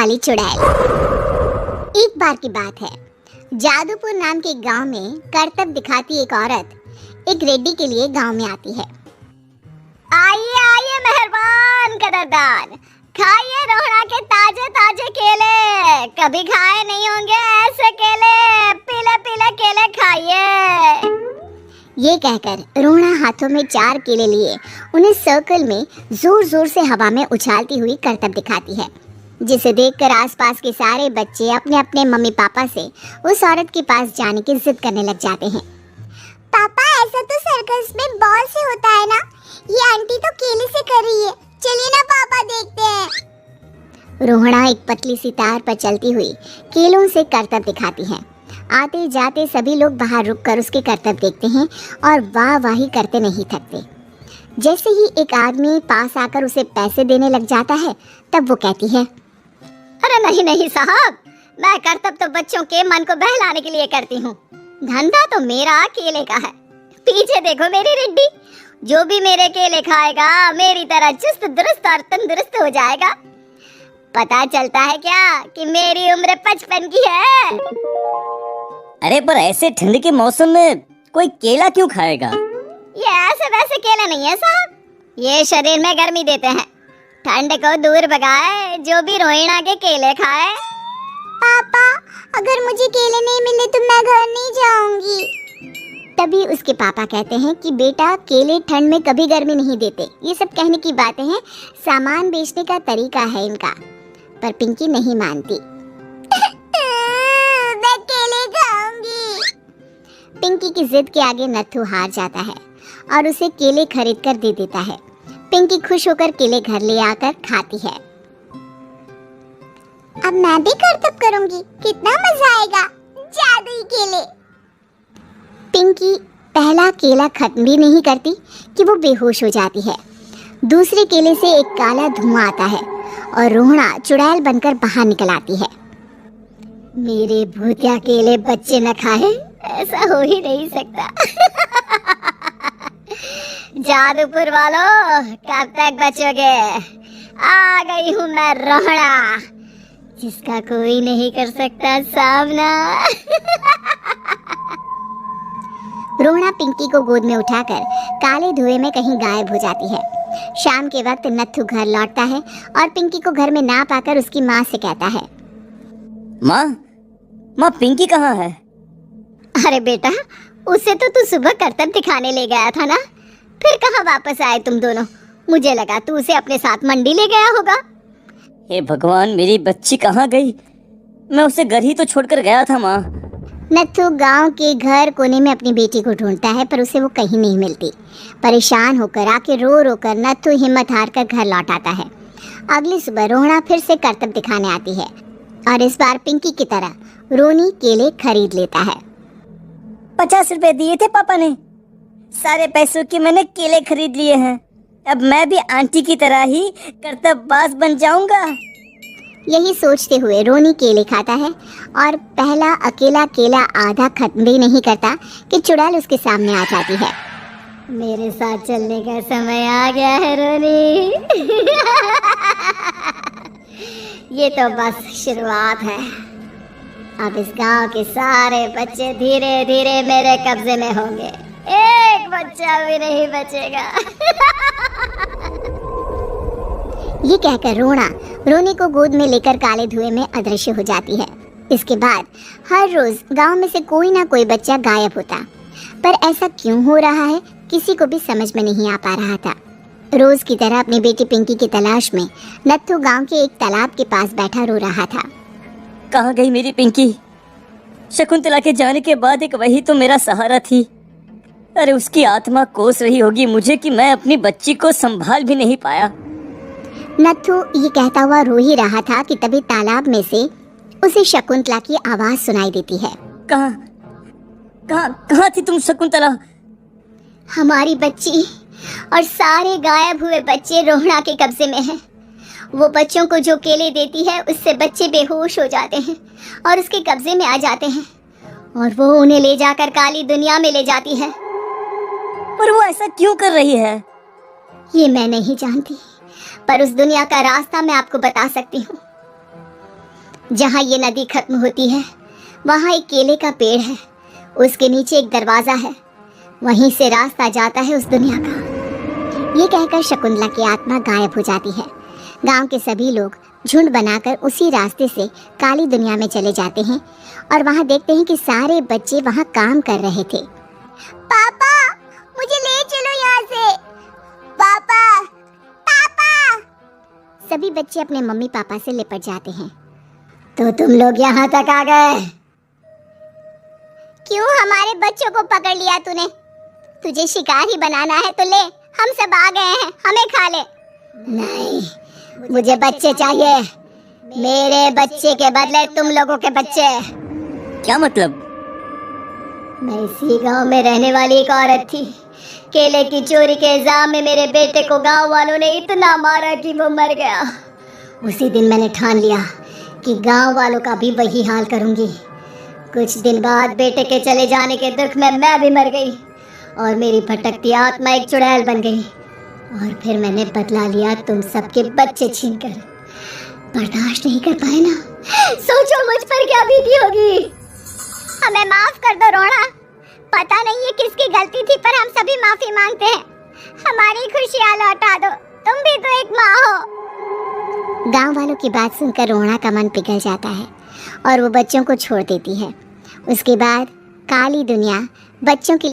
वाली चुड़ैल। एक बार की बात है, जादूपुर नाम के गांव में करतब दिखाती एक औरत एक रेड्डी के लिए गांव में आती है। आइए आइए मेहरबान कदरदान, खाइए रोहड़ा के ताजे ताजे केले, कभी खाए नहीं होंगे ऐसे केले, पीले पीले केले खाइए। ये कहकर रोहड़ा हाथों में 4 केले लिए उन्हें सर्कल में जोर जोर से हवा में उछालती हुई करतब दिखाती है, जिसे देखकर आसपास के सारे बच्चे अपने अपने मम्मी पापा से उस औरत के पास जाने की जिद करने लग जाते हैं। पापा ऐसा तो सर्कस में बॉल से होता है ना, ये आंटी तो केले से कर रही है, चलिए ना पापा देखते हैं। रोहड़ा एक पतली सी तार पर चलती हुई केलों से करतब दिखाती है। आते जाते सभी लोग बाहर रुककर उसके करतब देखते हैं और वाह वाही करते नहीं थकते। जैसे ही एक आदमी पास आकर उसे पैसे देने लग जाता है, तब वो कहती है, अरे नहीं नहीं साहब, मैं करतब तो बच्चों के मन को बहलाने के लिए करती हूँ, धंधा तो मेरा केले का है। पीछे देखो मेरी रिड्डी, जो भी मेरे केले खाएगा मेरी तरह चुस्त दुरुस्त और तंदुरुस्त हो जाएगा। पता चलता है क्या कि मेरी उम्र 55 की है। अरे पर ऐसे ठंड के मौसम में कोई केला क्यों खाएगा? ये ऐसे वैसे केला नहीं है साहब, ये शरीर में गर्मी देते हैं, ठंड को दूर भगाए, जो भी रोहिणा के केले खाए। पापा अगर मुझे केले नहीं मिले तो मैं घर नहीं जाऊंगी। तभी उसके पापा कहते हैं कि बेटा केले ठंड में कभी गर्मी नहीं देते, ये सब कहने की बातें हैं, सामान बेचने का तरीका है इनका। पर पिंकी नहीं मानती। मैं केले खाऊंगी। पिंकी की जिद के आगे नत्थू हार जाता है और उसे केले खरीद कर दे देता है। पिंकी खुश होकर केले घर ले आकर खाती है। अब मैं भी करतब करूंगी, कितना मजा आएगा, जादुई केले। पिंकी पहला केला खत्म भी नहीं करती कि वो बेहोश हो जाती है। दूसरे केले से एक काला धुआं आता है और रोहड़ा चुड़ैल बनकर बाहर निकल आती है। मेरे भूतिया केले बच्चे न खाए, ऐसा हो ही नहीं सकता। जादूपुर वालों, कब तक बचोगे? आ गई हूँ मैं रोहड़ा, जिसका कोई नहीं कर सकता सामना। रोहड़ा पिंकी को गोद में उठाकर काले धुएं में कहीं गायब हो जाती है। शाम के वक्त नत्थू घर लौटता है और पिंकी को घर में ना पाकर उसकी माँ से कहता है, माँ पिंकी कहाँ है? अरे बेटा, उसे तो तू सुबह करतब दिखाने ले गया था ना, फिर कहाँ वापस आए तुम दोनों? मुझे लगा तू उसे अपने साथ मंडी ले गया होगा। हे भगवान, मेरी बच्ची कहाँ गई? मैं उसे घर ही तो छोड़कर गया था माँ। नत्थू गांव के घर कोने में अपनी बेटी को ढूंढता है, पर उसे वो कहीं नहीं मिलती। परेशान होकर आके रो रो कर नत्थू हिम्मत हार कर घर लौट आता है। अगली सुबह रोहड़ा फिर से करतब दिखाने आती है और इस बार पिंकी की तरह रोनी केले खरीद लेता है। 50 रुपए दिए थे पापा ने, सारे पैसों के मैंने केले खरीद लिए हैं। अब मैं भी आंटी की तरह ही करतबबाज बन जाऊंगा। यही सोचते हुए रोनी केले खाता है और पहला अकेला केला आधा खत्म भी नहीं करता कि चुड़ैल उसके सामने आ जाती है। मेरे साथ चलने का समय आ गया है रोनी। ये तो बस शुरुआत है, अब इस गांव के सारे बच्चे धीरे धीरे मेरे कब्जे में होंगे, एक बच्चा भी नहीं बचेगा। ये कहकर रोनी को गोद में लेकर काले धुएं में अदृश्य हो जाती है। इसके बाद हर रोज गांव में से कोई ना कोई बच्चा गायब होता, पर ऐसा क्यों हो रहा है किसी को भी समझ में नहीं आ पा रहा था। रोज की तरह अपनी बेटी पिंकी की तलाश में नत्थू गांव के एक तालाब के पास बैठा रो रहा था। कहाँ गई मेरी पिंकी? शकुंतला के जाने के बाद एक वही तो मेरा सहारा थी। अरे उसकी आत्मा कोस रही होगी मुझे कि मैं अपनी बच्ची को संभाल भी नहीं पाया। नत्थू ये कहता हुआ रो ही रहा था कि तभी तालाब में से उसे शकुंतला की आवाज सुनाई देती है। कहाँ थी तुम शकुंतला? हमारी बच्ची और सारे गायब हुए बच्चे रोहड़ा के कब्जे में हैं। वो बच्चों को जो केले देती है उससे बच्चे बेहोश हो जाते हैं और उसके कब्जे में आ जाते हैं और वो उन्हें ले जाकर काली दुनिया में ले जाती है। पर वो ऐसा क्यों कर रही है? ये मैं नहीं जानती, पर उस दुनिया का रास्ता मैं आपको बता सकती हूँ। जहाँ ये नदी खत्म होती है वहाँ एक केले का पेड़ है, उसके नीचे एक दरवाजा है, वहीं से रास्ता जाता है उस दुनिया का। ये कहकर शकुंतला की आत्मा गायब हो जाती है। गांव के सभी लोग झुंड बनाकर उसी रास्ते से काली दुनिया में चले जाते हैं और वहाँ देखते हैं कि सारे बच्चे वहाँ काम कर रहे थे। पापा, मुझे ले चलो यहाँ से। पापा, पापा। सभी बच्चे अपने मम्मी पापा से लिपट जाते हैं। तो तुम लोग यहाँ तक आ गए? क्यों हमारे बच्चों को पकड़ लिया तूने? तुझे शिकार ही बनाना है तो ले, हम सब आ गए हैं, हमें खा ले। नहीं, मुझे बच्चे चाहिए, मेरे बच्चे के बदले तुम लोगों के बच्चे। क्या मतलब? मैं इसी गांव में रहने वाली एक औरत थी। केले की चोरी के इल्जाम में मेरे बेटे को गांव वालों ने इतना मारा कि वो मर गया। उसी दिन मैंने ठान लिया कि गांव वालों का भी वही हाल करूंगी। कुछ दिन बाद बेटे के चले जाने के दुख में मैं भी मर गई और मेरी भटकती आत्मा एक चुड़ैल बन गई। और फिर मैंने बदला लिया तुम सबके बच्चे छीनकर। बर्दाश्त नहीं कर पाए ना? सोचो मुझ पर क्या बीती होगी। हमें माफ कर दो रोना। पता नहीं है किसकी गलती थी, पर हम सभी माफी मांगते हैं। हमारी खुशियाँ लौटा दो, तुम भी तो एक माँ हो। गांव वालों की बात सुनकर रोना का मन पिघल जाता है और वो बच्चों को छोड़ देती है। उसके बाद काली दुनिया बच्चों की